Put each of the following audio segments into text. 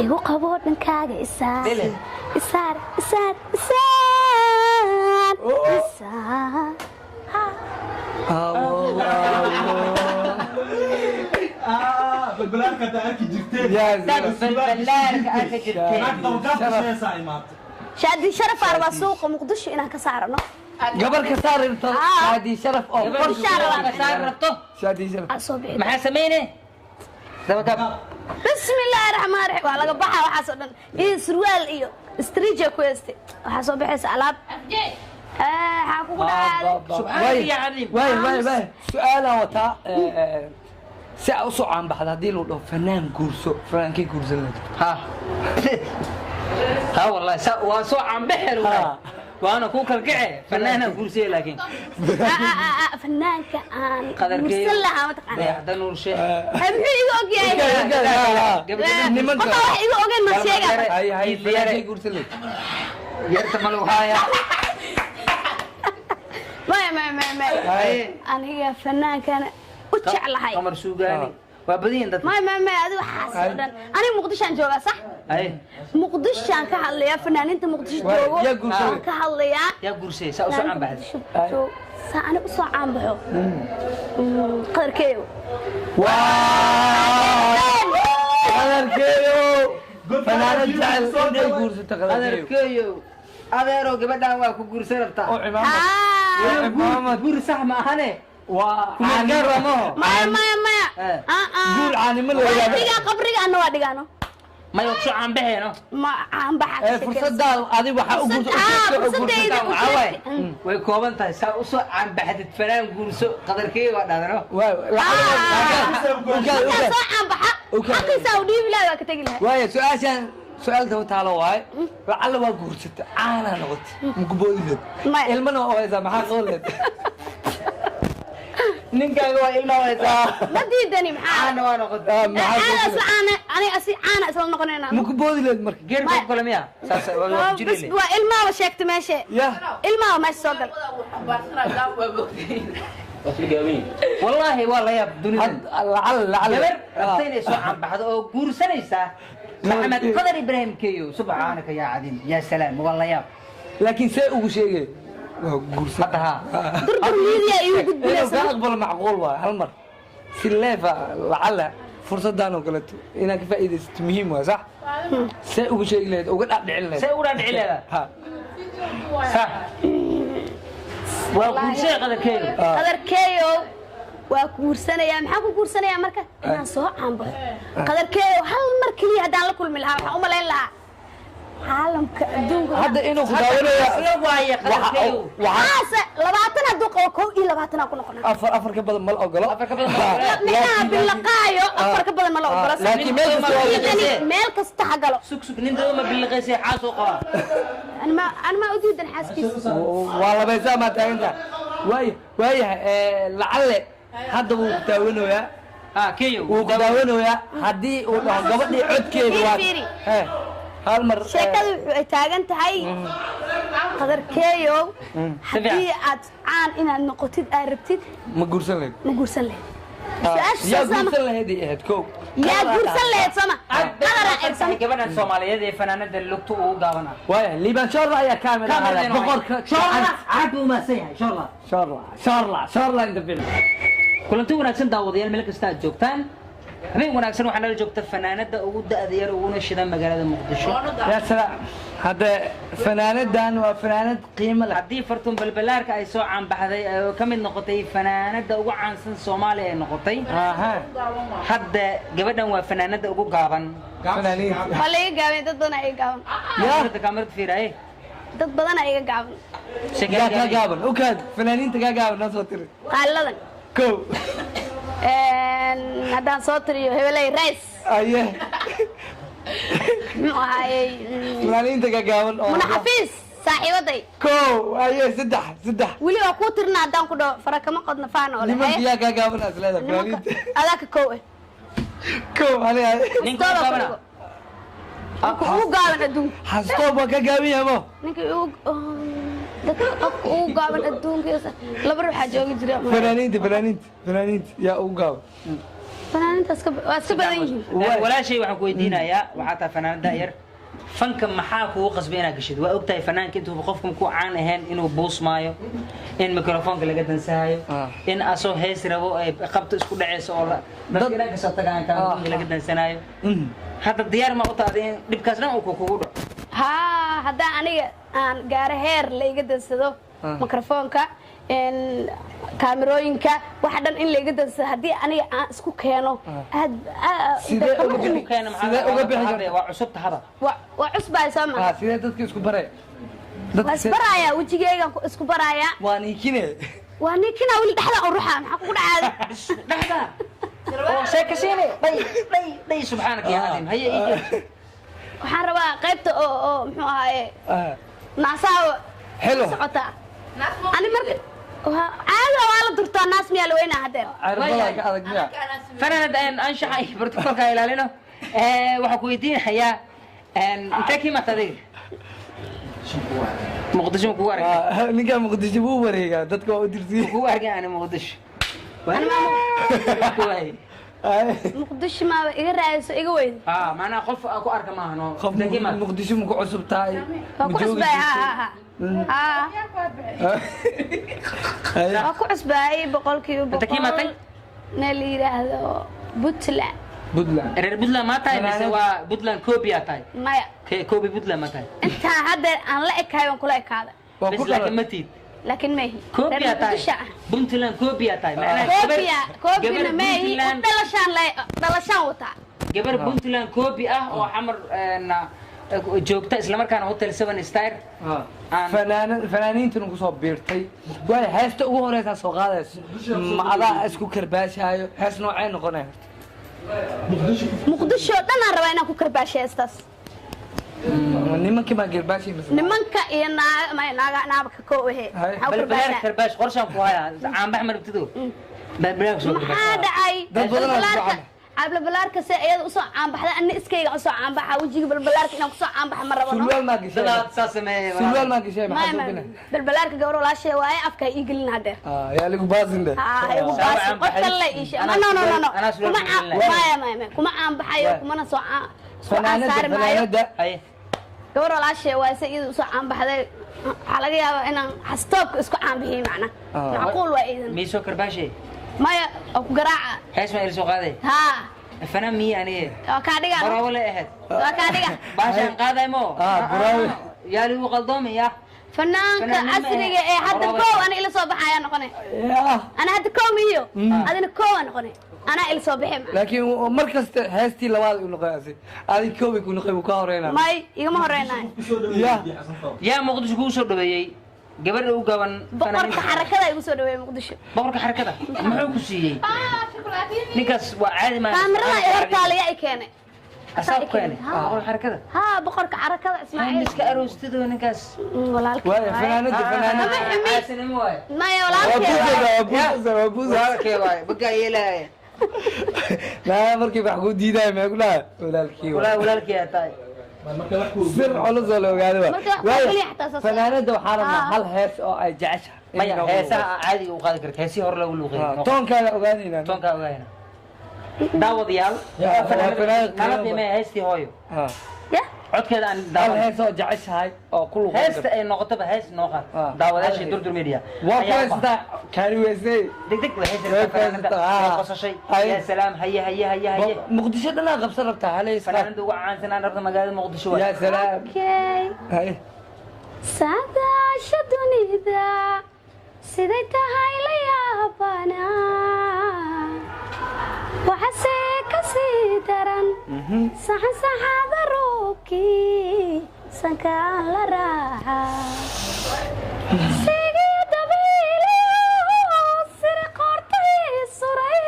igu qabo dhankaaga isaar isaar isaar isaar بالبلانكا تاكي جبتين بالبلانكا اكي جبتين شادي شرف على سوق مقدش إنها كسارنا قبل كسار ربطه شادي شرف او قبل كسار ربطه شادي شرف أصوبي maxaa sameeyne بسم الله الرحمن الرحيم وعلى قبحة وحسنا إيه سروال إيو استريجا كويستي وحسوا بحس علاب حاكو سبحان يعني واي سؤال وتا ساعة صعب بعد هذه لو فنان كورسو فنان كي كورسو ها والله وسوء عم بحر وانا كوكا القعي فنانة كورسية لكن فنان كان قدر كيف مسلحة ما تقعد ده نور شيء أبي يقول يا ما طلع يقول ما شيء هاي فنان كي كورسو لك يرتملوا هايا ما أنا هي فنان كان وتشع لهاي قمر سوقاني وابدين ده ما هذا حاسس أنا مقدشان جوا صح أي مقدشان كحليا فنان أنت مقدش جوا كحليا يا قرسي سأسوع عن بعد شو أنا أسوع عن بحو قدر كيو قدر كيو فنان جعل كورسو قدر كيو أذيرو قبلنا واكو قرسي ربطة عمامة قرسي صح ما هني وعاني ما قول عاني من قبري أنا وادقانو ما يوقشوا عن بحينه ما عم بحث فرصة دال هذه وحا عواي ويكوبن تاي سو عن بحث فلان قرسو قدر كي ودادنو عم بحث حقي سعودي بلا كتجي لها واي سؤال ده تعالى واي لعل waa guursata caana noqotay mukbooyid ilmana oo ayda maxaa qooled ninkaaga waa ilmo wayda ma diidani maxaa caana waa noqotay ana caana isla noqonayna mukbooyid marka geerka kale miya saas waa jireelay waa ilma wa sheegta meesha ilma ma soo gal والله والله يا دنيا لعل ربطيني سو عن بعض او قرسنيسا محمد قدر ابراهيم كيو سبحانك يا عظيم يا سلام والله يا لكن سي ugu sheegay حتى durduryada iyo gudbinaysa inuu aqbal macquul waa hal mar si leefa lacala fursadan oo kale inaad ka faa'iideysato muhiim waa sax si ugu sheegi lahayd uga dhacdhicin lahayd si uga dhacdhicin lahayd ha صح وقرسي قدر كيو waa guursanaya maxaa ku guursanaya marka inaan soo caanbaxo qadarkeeyo hal mar kaliya hadaan la kulmi lahaa waxa u maleyn lahaa caalamka adduunka hadda inuu ku daawanayo waaye qadarkeeyo waxa 20 haduu qabo 21 ku noqonaa afar ka badan mal ogolo maxaa bilaqaayo afar ka badan mal ogolo laakiin meel kasta hagalo sug nin dooma bilaqaysay xaasoo qaba أنا ما أريد الحاسكيس والله بس ما تعرفنا واي لعل هذا هو داونه يا كيو وداونه يا هدي قبل عد كيو هالمر شكل تاجنت هاي qadarkeeyow haddii aad caan inaad noqotid aad rabtid ma guursan lahayd ma guursan lahayd yaa guursan lahayd ay ahayd kow yaa guursan lahayd sama qadaraa gabadhan Soomaaliyeed ee fanaanada lugta ugu gaabana waaya liibaan shoorla ayaa kaamil ah boqorka carabku ma sayahay shoorla inta bil kulanti wanaagsan daawadayaal meel kasta aad joogtaan habeen wanaagsan waxaa nala joogta fanaanada ugu da'da yar uguna shidan magaalada Muqdisho yaa salaam hadda fanaanadan waa fanaanad qiimo leh haddii fartuun balbalaarka ay soo caanbaxday oo ka mid noqotay fanaanada ugu caansan Soomaaliya ay noqotay hadda gabadhan waa fanaanada ugu gaaban fanaaniinta wala iga gaabay dad badan ay gaaban yaa kamarad fiiray dad badan ay iga gaaban yaa ka gaaban okaad fanaaniinta ka gaaban noo soo tiri qaaladan kow haddaan soo tiriyo hebelay rays aye muxuu ahaayey fanaaniinta ka gaaban oo muna xafiis saaxiibaday kow aye saddex weli waa kuu tirina haddaan ku dhaho fara kama qodna faana oo nimanka yaa ka gaaban aslada fanaaniinta adaa ka kow kow aniga ninka gaabana ugu gaaban adduunka xastoob waa ka gaaban yahabo ninka dadka qofka ugu gaaban adduunka laba ruux waxaa joogi jira fanaaniinta yaa ugu gaaban fanaaniintaas waa iska badan yihiin walaashay waxaan ku weydiinayaa waxaa tahay fanaanada yar fanka maxaa kugu qasbay inaad gashid waa ogtahay fanaanka intuu qofkan ku caan ahayn inuu buusmaayo in mikrofoonka laga dansahayo in asoo hees rabo ay qabto isku dhaceyso oo dadka inaa kasoo tagaan kaamka laga dansanaayo hadda diyaar ma u tahay in dhibkaas dhan uu kugu dhaco haa haddaan aniga aan gaaro heer layga dansado mikrofoonka kaamirooyinka waxa dhan in layga dansado haddii aniga aan isku keeno waa cusubta haba waa cusbaay soo maa sidee dadka isku bare waa isbaraaya wejigeygan isku baraaya waa ninkine waa ninkina weli dhexda u ruxa maxaa kugu dhacaada dhexda oo sheekasiine day subxaanaka yaa cadiim haye waxaan rabaa qaybta oo muxuu ahaaye naasaha xelo socota ani marka caada waa la durtaa naas miyaa la weynaa hadeer cirbada ka adag miya fanaanada anshaxa iyo bartikolka ilaalino waxaa ku weydiinayaa intee kii marta adiga muqdisho kugu argay ninka muqdisho buu wareegaa dadka waa u dirsiye kugu argay ani muqdisho muqdisho maaba iga raayso iga weyn maanaa qof ku arka maaha no qof muqdisho ma ku cusub tahay waa ku cusbaay waa ku cusbaay boqolkiiba boqol ne la yidhaahdo Puntland reer Puntland ma tahay mise waa Puntland Kobia tahay maya Kobi Puntland ma tahay intaa hadda aan la ekaay waan kula ekaaday bas laakiin ma tiid laakiin meehi Kobia tahay Puntland Kobia tahay Kobina meehi dhalashaan wataa gabar Puntland Kobi ah oo xamar joogta isla markaana hotel 7 star fanaaniintan ku soo biirtay way heesta ugu horeysa soo qaadayso ma adaa isku karbaashaayo hees noocay noqonay muqdisho dhan aan rabaa inaan ku karbaashay heestaas nimanka ma garbaashi nimanka iyo naagka koowahe balbalaar karbaash qorshaan ku haya aan baxmar ibtido balbalaar soo maxaa dhacay dad badan balbalaarka se iyada usoo caanbaxda ana iskayga usoo caanbaxa wejiga balbalaarka inaan kusoo caanbaxa ma rabo sulwaal ma gashay dad saa sameeyay sulwaal ma gashay maxaa soo bina balbalaarka gabar walaashay waaye afka ii gelin hadeer yaa ligu baasinde igu baas qof kale ii sheeg no kuma caanbaxayo kumana soo fanaanada gabar walaashay waaye se iyada usoo caanbaxday waxaa laga yaabaa inaan xastoobka isku caanbixiyo macna macquul waa iidan miisoo karbaashay maya oo ku garaaca hees ma ilisoo qaaday haa fanaan miya aniga waa kaa dhiga baraawo la ahayd waa kaa dhiga baashaan qaaday mo baraawo yaa ligu qaldoomi ya fanaanka casriga ee hadda koow ana ila soo baxaya noqonay ana hadda koow miyo adina koow noqonay ana ila soo bixin laakiin mar kasta heestii labaad uu noqonaysay adin koow ku noqay uu ka horeynaa may igama horeynaa yaa muqdisho ku soo dhaweeyay gabadha u gaban boqorka xarakada igu soo dhaweeyay muqdisho boqorka xarakada muxuu ku siiyay ninkaas waa caadi ma kaamirada ee hortaaliya ay keenay asaab keenay boqorka xarakada haa boqorka xarakada Ismaaciil iska aroostido ninkaas walaalkii waa fanaanada aasinimo waay maya walaalkii waay baga yeelay la markii wax ku diiday ma ku dhahay walaalkii walaalkii tahay sir culus oo la ogaado Marka wax kaliya xataa soo fanaanada waxaa rabnaa hal hees oo ay jeceshahay maya heesaha caadiga u qaadi karta heesii hore lagu luuqeeyo toonkaada ogaanayna toonkaa ogaayna daawadayaal nala qiimee heestii hooyo ya codkeeda aan hal daawan hees oo jeceshahay oo ku luqeeyo heesta ay noqotaba hees noo qaad daawadayaashii durdur media waa heesta kaari weysay degdeg way heesta fanaanada ay qosashay ya salaam haye haye haye haye muqdisho dhanaa qabsan rabtaa haleys fanaanada ugu caansan aan rabta magaalada muqdisho waa ya salaam okay haye saadaasha dunida siday tahay la yaabana waxase ka sii daran saxsaxaada roobkii sankaan la raaca sigii dabiiliyo siri qoortay suray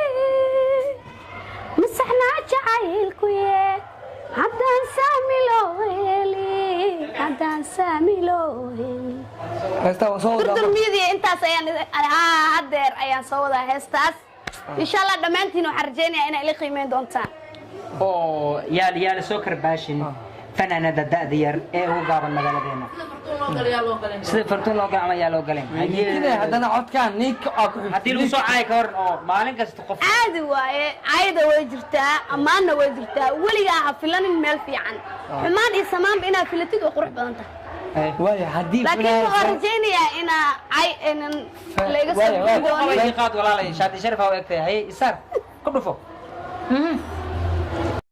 masaxnaa jacaylkuye haddaan saami loo heli haddaan saami loo heli heesta waa soo wadaa durdur intaas ayaan haddeer ayaan soo wadaa heestaas insha allah dhammaantiin waxaan rajaynayaa inay ila qiimeyn doontaan oo yaal soo karbaashin fanaanada da'da yar ee ugu gaaban magaaladeena sida fartuun loo gacma yaa loo galeen haddana codkaan ninka oo ku haddii lagu soo caay ka hor oo maalin kasta qof caadi waaye caayda way jirtaa ammaanna way jirtaa weligaa ha filanin meel fiican xumaan iyo samaanba inaad filatid oo qurux badan tahay waayo haddii laakiin waxaan rajaynayaa inaa layga soo qaad walaalay shaadi sharaf aa u egtahay haye isaar ku dhufo